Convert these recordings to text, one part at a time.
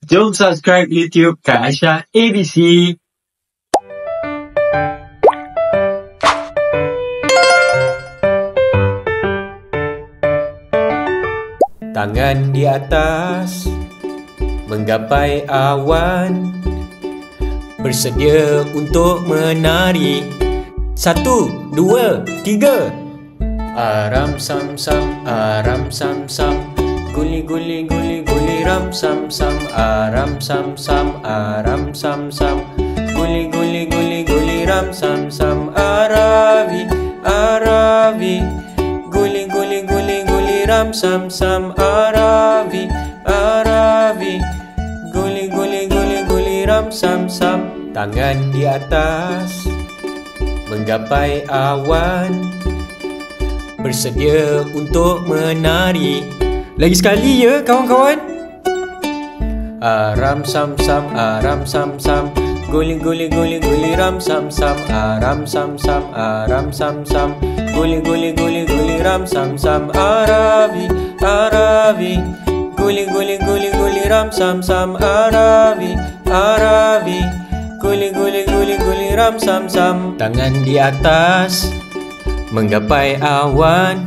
Jom subscribe YouTube Kak Aisyah ABC. Tangan di atas menggapai awan, bersedia untuk menari. 1, 2, 3. Aram sam sam, aram sam sam, guli guli guli guli ram sam sam, aram sam sam, aram sam sam, guli guli guli guli ram sam sam, aravi aravi, guli guli guli guli ram sam sam, aravi aravi, guli guli guli guli ram sam sam. Tangan di atas menggapai awan, bersedia untuk menari. Lagi sekali ya kawan-kawan. Aram sam sam, aram sam sam, guli guli guli guli ram sam sam, aram sam sam, aram sam sam, guli guli guli guli ram sam sam, aravi aravi, guli guli guli guli ram sam sam, aravi aravi, guli guli guli guli ram sam sam. Tangan di atas menggapai awan,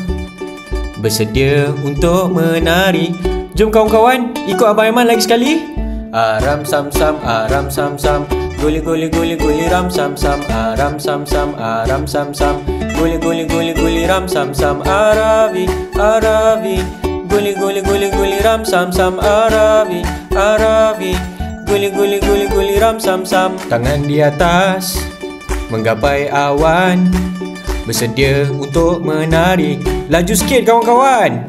bersedia untuk menari. Jom kawan-kawan, ikut Abang Aiman lagi sekali. Aram sam sam, aram sam sam, guli guli guli guli ram sam sam, aram sam sam, aram sam sam, guli guli guli guli ram sam sam, aravi aravi, guli guli guli guli ram sam sam, aravi aravi, guli guli guli guli ram sam sam. Tangan di atas menggapai awan, bersedia untuk menari. Laju sikit kawan-kawan.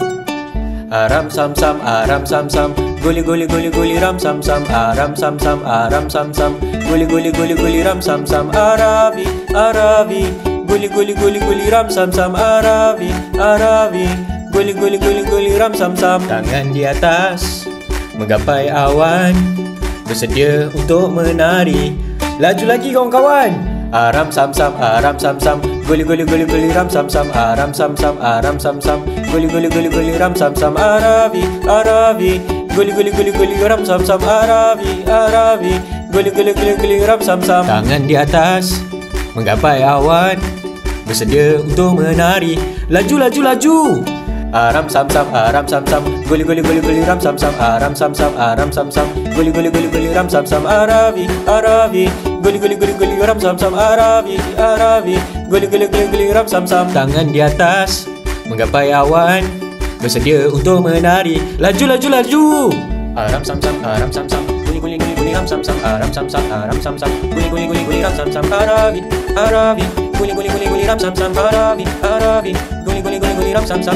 Aram sam sam, aram sam sam, guli guli guli guli ram sam sam, aram sam sam, aram sam sam, guli guli guli guli ram sam sam, aravi aravi, guli guli guli guli ram sam sam, aravi aravi, guli guli guli guli ram sam sam. Tangan di atas menggapai awan, bersedia untuk menari. Laju lagi kawan-kawan. Aram sam sam, aram sam sam, guli guli guli guli ram sam sam, aram sam sam, aram sam sam, guli guli guli guli ram sam sam, aravi aravi, guli guli guli guli ram sam sam, aravi aravi, guli guli guli guli ram sam sam. Tangan di atas menggapai awan, bersedia untuk menari. Laju laju laju. Aram sam sam, aram sam sam, guli guli guli guli ram sam sam, aram sam sam, aram sam sam, guli guli guli guli ram sam sam, aravi aravi, guli guli guli guli ram sam sam, aravi aravi, guli guli guli guli ram sam sam. Tangan di atas menggapai awan, bersedia untuk menari. Laju laju laju. Aram sam sam, aram sam sam, guli guli guli guli ram sam sam, aram sam sam, aram sam sam, guli guli guli guli ram sam sam, aravi aravi, guli guli guli guli ram sam sam, aravi aravi, guli guli guli guli ram sam sam.